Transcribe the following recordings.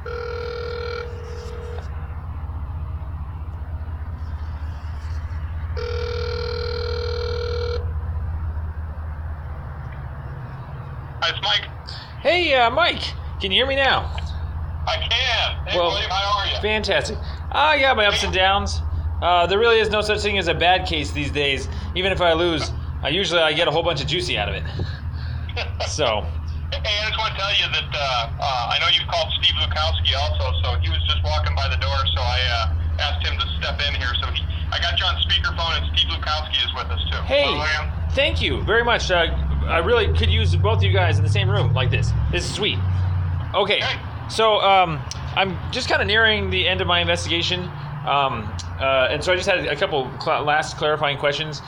Hi, it's Mike. Hey, Mike, can you hear me now? I can. Hey, Well, William, how are you? Fantastic. I got my ups and downs. There really is no such thing as a bad case these days. Even if I lose, usually I get a whole bunch of juicy out of it. So. Hey, I just want to tell you that I know you've called Steve Lukowski also, so he was just walking by the door, so I asked him to step in here. So I got you on speakerphone, and Steve Lukowski is with us too. Hey, William. Thank you very much. I really could use both of you guys in the same room like this. This is sweet. Okay, so I'm just kind of nearing the end of my investigation, and so I just had a couple last clarifying questions.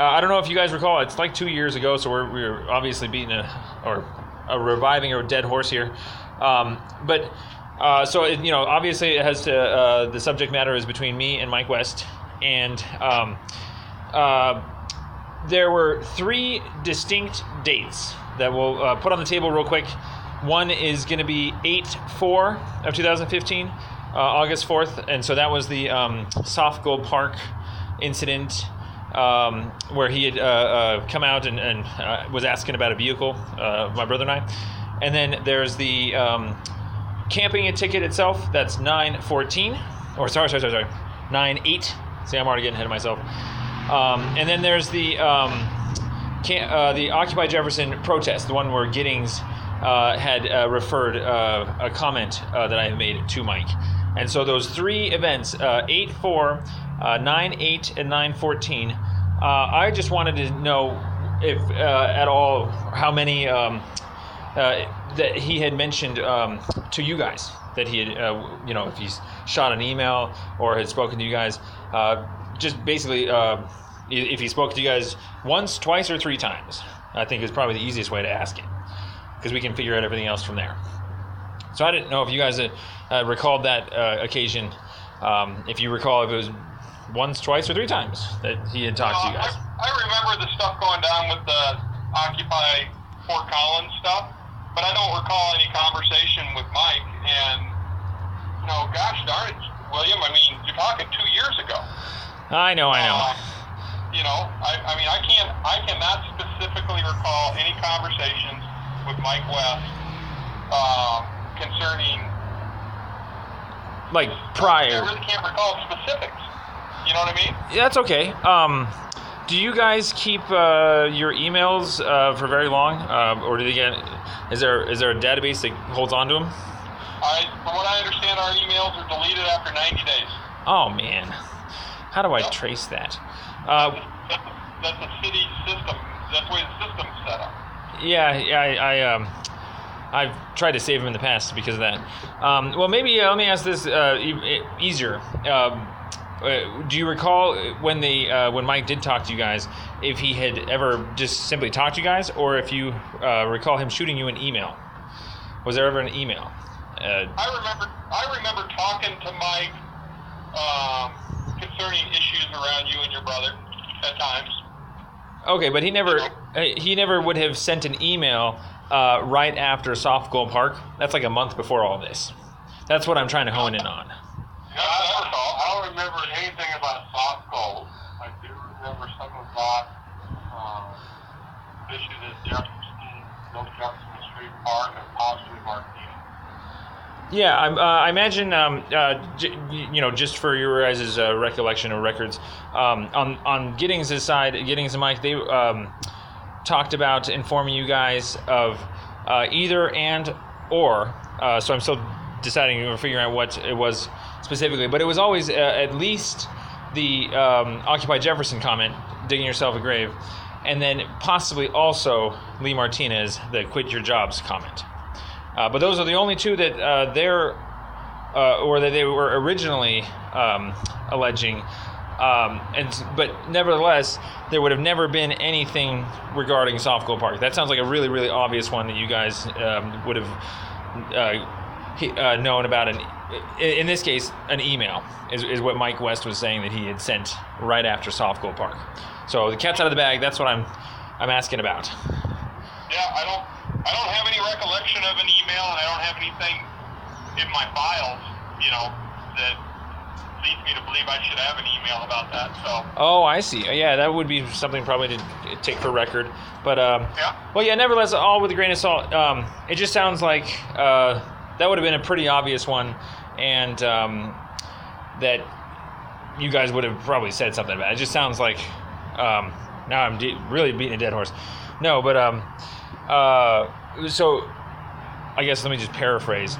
I don't know if you guys recall, it's like 2 years ago, so we're obviously beating reviving a dead horse here. So obviously it has to, the subject matter is between me and Mike West, and there were 3 distinct dates that we'll put on the table real quick. One is going to be 8/4 of 2015, August 4th, and so that was the Soft Gold Park incident, where he had come out and was asking about a vehicle, my brother and I. And then there's the camping ticket itself. That's 9/14, or sorry, 9/8. See, I'm already getting ahead of myself. And then there's the Occupy Jefferson protest, the one where Giddings had referred a comment that I had made to Mike. And so those 3 events, 8/4, 9/8, and 9/14, I just wanted to know if at all how many that he had mentioned to you guys, that he had, if he's shot an email or had spoken to you guys, just basically if he spoke to you guys once, twice, or 3 times, I think is probably the easiest way to ask it, because we can figure out everything else from there. So I didn't know if you guys recalled that occasion, if you recall if it was once, twice, or 3 times that he had talked to you guys. I remember the stuff going down with the Occupy Fort Collins stuff, but I don't recall any conversation with Mike. And, gosh darn it, William, I mean, you're talking 2 years ago. I know. I cannot specifically recall any conversations with Mike West concerning, like, prior. I really can't recall specifics. You know what I mean? Yeah, that's okay. Do you guys keep your emails for very long, or do they get? Is there a database that holds on to them? From what I understand, our emails are deleted after 90 days. Oh man, how do I trace that? That's the city system. That's the way the system's set up. Yeah, I've tried to save them in the past because of that. Well, maybe let me ask this easier. Do you recall when Mike did talk to you guys, if he had ever just simply talked to you guys, or if you recall him shooting you an email? Was there ever an email? I remember talking to Mike concerning issues around you and your brother at times. Okay, but he never would have sent an email right after Soft Gold Park. That's like a month before all this. That's what I'm trying to hone in on. I don't remember anything about Soft Gold. I do remember some about issues at Jefferson Street Park and possibly Martina. Yeah, I imagine, just for your guys' recollection or records, on Giddings' side, Giddings and Mike, they talked about informing you guys of either and or, so I'm still deciding or figuring out what it was specifically, but it was always at least the Occupy Jefferson comment, digging yourself a grave, and then possibly also Lee Martinez, the quit your jobs comment. But those are the only 2 that or that they were originally alleging. But nevertheless, there would have never been anything regarding Soft Gold Park. That sounds like a really, really obvious one that you guys would have known about. In this case, an email is what Mike West was saying that he had sent right after Soft Gold Park. So the cat's out of the bag. That's what I'm asking about. Yeah, I I don't have any recollection of an email, and I don't have anything in my files, that leads me to believe I should have an email about that. So. Oh, I see. Yeah, that would be something probably to take for record. But yeah. Well, yeah. Nevertheless, all with a grain of salt. It just sounds like that would have been a pretty obvious one, and that you guys would have probably said something about it. It just sounds like now I'm really beating a dead horse. No, but so I guess let me just paraphrase.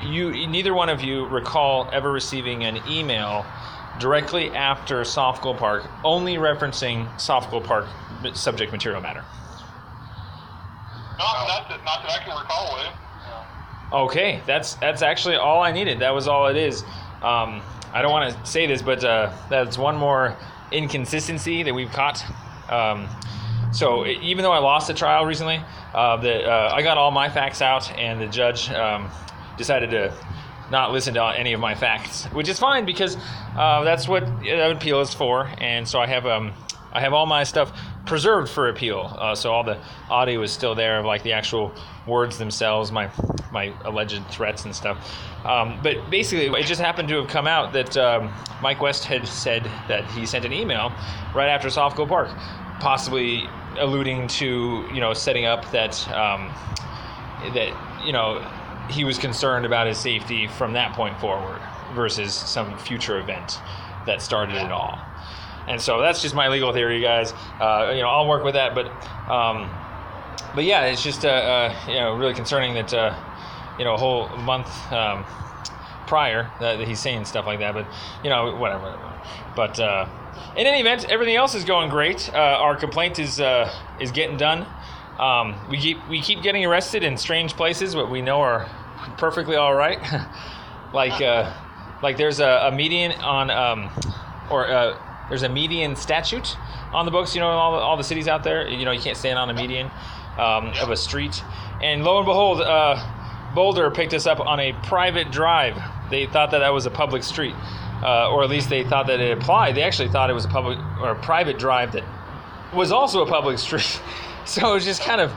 Neither one of you recall ever receiving an email directly after Softgoal Park, only referencing Softgoal Park subject material matter. No, not that I can recall, William. Yeah. Okay, that's actually all I needed. That was all it is. I don't want to say this, but that's one more inconsistency that we've caught. So even though I lost the trial recently, I got all my facts out, and the judge decided to not listen to any of my facts, which is fine because that's what an appeal is for. And so I have all my stuff preserved for appeal. So all the audio is still there of like the actual words themselves, my alleged threats and stuff. But basically, it just happened to have come out that Mike West had said that he sent an email right after Softgoal Park, possibly alluding to setting up that he was concerned about his safety from that point forward versus some future event that started it all. And so that's just my legal theory, guys. I'll work with that, but yeah, it's just really concerning that a whole month prior that he's saying stuff like that. But whatever. But in any event, everything else is going great. Our complaint is getting done. We keep getting arrested in strange places, but we know are perfectly all right. like there's a median on there's a median statute on the books. In all the cities out there. You can't stand on a median of a street. And lo and behold, Boulder picked us up on a private drive. They thought that was a public street, or at least they thought that it applied. They actually thought it was a public or a private drive that was also a public street. So it was just kind of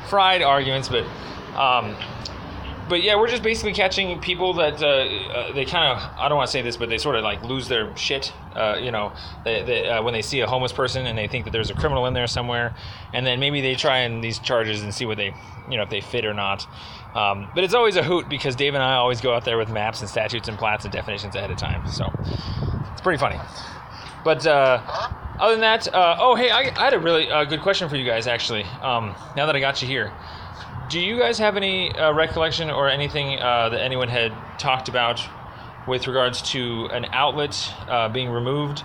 fried arguments, but yeah, we're just basically catching people that they kind of, I don't want to say this, but they sort of like lose their shit, when they see a homeless person and they think that there's a criminal in there somewhere, and then maybe they try in these charges and see what they, if they fit or not. But it's always a hoot because Dave and I always go out there with maps and statutes and plats and definitions ahead of time, so it's pretty funny. But other than that, hey, I had a really good question for you guys, actually, now that I got you here. Do you guys have any recollection or anything that anyone had talked about with regards to an outlet being removed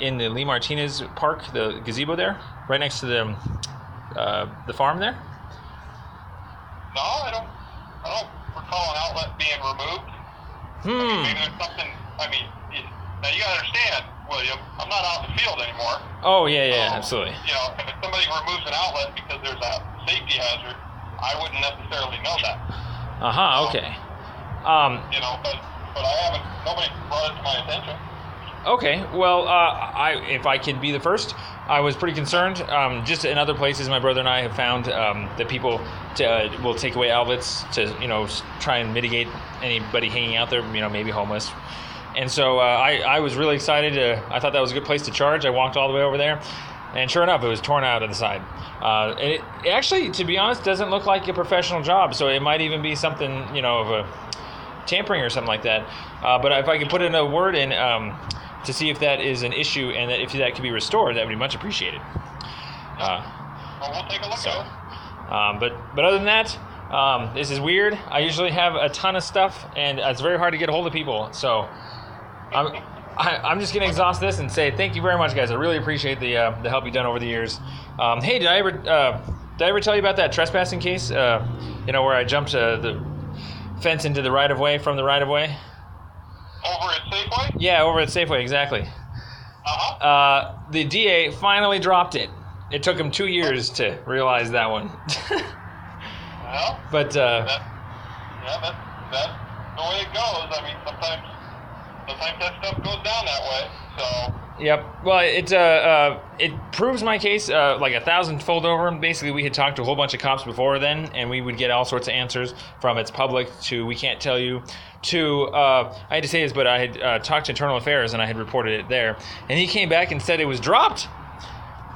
in the Lee Martinez Park, the gazebo there, right next to the farm there? No, I don't recall an outlet being removed. Maybe there's something. Now you gotta understand, William, I'm not out in the field anymore. Oh yeah, absolutely. If somebody removes an outlet because there's a safety hazard, I wouldn't necessarily know that. Okay. But I haven't. Nobody brought it to my attention. Okay. Well, if I can be the first, I was pretty concerned. Just in other places, my brother and I have found that people will take away outlets to try and mitigate anybody hanging out there. Maybe homeless. And so I was really excited. I thought that was a good place to charge. I walked all the way over there. And sure enough, it was torn out of the side. And it actually, to be honest, doesn't look like a professional job. So it might even be something, of a tampering or something like that. But if I could put in a word in to see if that is an issue and that if that could be restored, that would be much appreciated. We'll take a look at it. But other than that, this is weird. I usually have a ton of stuff, and it's very hard to get a hold of people. So I'm just going to exhaust this and say thank you very much, guys. I really appreciate the help you've done over the years. Hey, did I ever tell you about that trespassing case? Where I jumped the fence into the right-of-way from the right-of-way? Over at Safeway? Yeah, over at Safeway, exactly. The DA finally dropped it. It took him 2 years to realize that one. Well, but that's the way it goes. Sometimes that stuff goes down that way. So Yep. Well, it proves my case like 1,000-fold over. Basically, we had talked to a whole bunch of cops before then, and we would get all sorts of answers from it's public to we can't tell you to I had to say this, but I had talked to Internal Affairs and I had reported it there, and he came back and said it was dropped,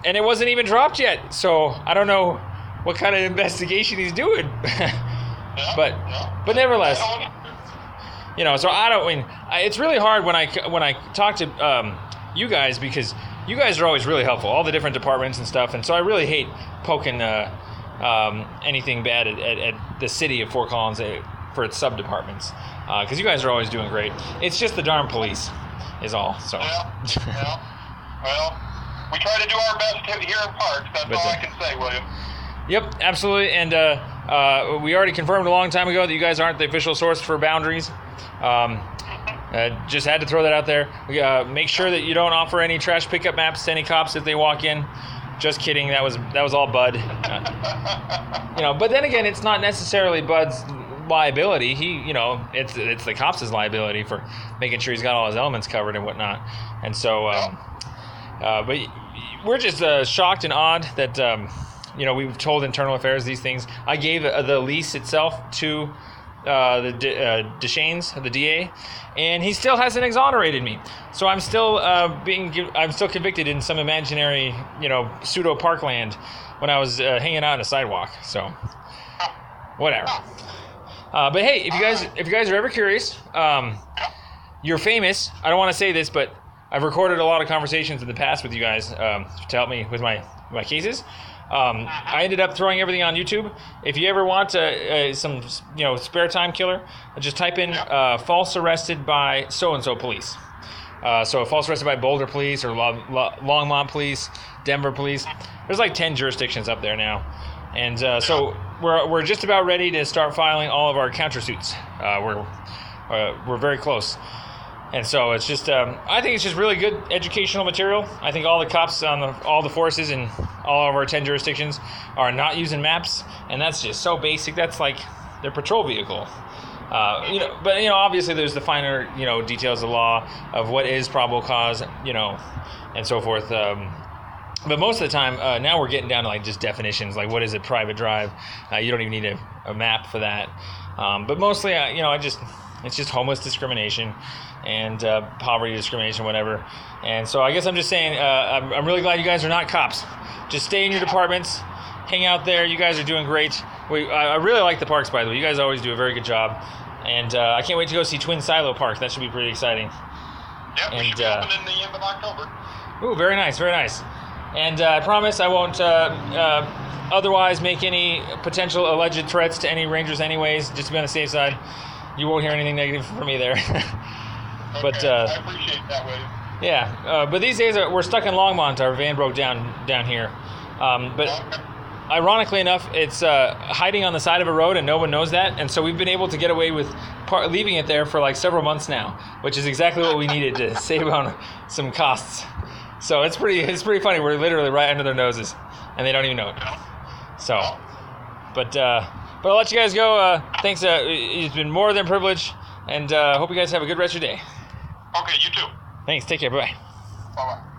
and it wasn't even dropped yet. So I don't know what kind of investigation he's doing, but nevertheless. So I don't mean it's really hard when I talk to you guys, because you guys are always really helpful, all the different departments and stuff, and so I really hate poking anything bad at the city of Fort Collins for its sub-departments, because you guys are always doing great. It's just the darn police is all. So well, we try to do our best here in Parks. That's all I can say, William. Yep, absolutely. And we already confirmed a long time ago that you guys aren't the official source for boundaries. Just had to throw that out there. Make sure that you don't offer any trash pickup maps to any cops if they walk in. Just kidding. That was all Bud. But then again, it's not necessarily Bud's liability. It's the cops' liability for making sure he's got all his elements covered and whatnot. And so, but we're just shocked and odd that we've told Internal Affairs these things. I gave the lease itself to the Deschaines, the DA, and he still hasn't exonerated me. So I'm still I'm still convicted in some imaginary, pseudo parkland when I was hanging out on a sidewalk. So whatever. But hey, if you guys are ever curious, you're famous. I don't want to say this, but I've recorded a lot of conversations in the past with you guys to help me with my cases. I ended up throwing everything on YouTube. If you ever want some spare time killer, just type in false arrested by so-and-so police. So false arrested by Boulder police or Longmont police, Denver police. There's like 10 jurisdictions up there now. And so we're just about ready to start filing all of our countersuits. We're very close. And so it's just, I think it's just really good educational material. I think all the cops on all the forces in all of our 10 jurisdictions are not using maps, and that's just so basic. That's like their patrol vehicle. But obviously there's the finer, details of the law of what is probable cause, and so forth. But most of the time, now we're getting down to like just definitions, like what is a private drive. You don't even need a map for that. But mostly, it's just homeless discrimination and poverty discrimination, whatever. And so I guess I'm just saying, I'm really glad you guys are not cops. Just stay in your departments, hang out there. You guys are doing great. I really like the parks, by the way. You guys always do a very good job. And I can't wait to go see Twin Silo Park. That should be pretty exciting. Yep, we should be opening the end of October. Ooh, very nice, very nice. And I promise I won't otherwise make any potential alleged threats to any rangers anyways, just to be on the safe side. You won't hear anything negative from me there. But I appreciate that, William. Yeah, but these days we're stuck in Longmont. Our van broke down here. But ironically enough, it's hiding on the side of a road and no one knows that. And so we've been able to get away with leaving it there for like several months now, which is exactly what we needed to save on some costs. So it's pretty funny. We're literally right under their noses, and they don't even know it. So, but I'll let you guys go. Thanks. It's been more than a privilege, and hope you guys have a good rest of your day. Okay, you too. Thanks. Take care. Bye-bye. Bye-bye.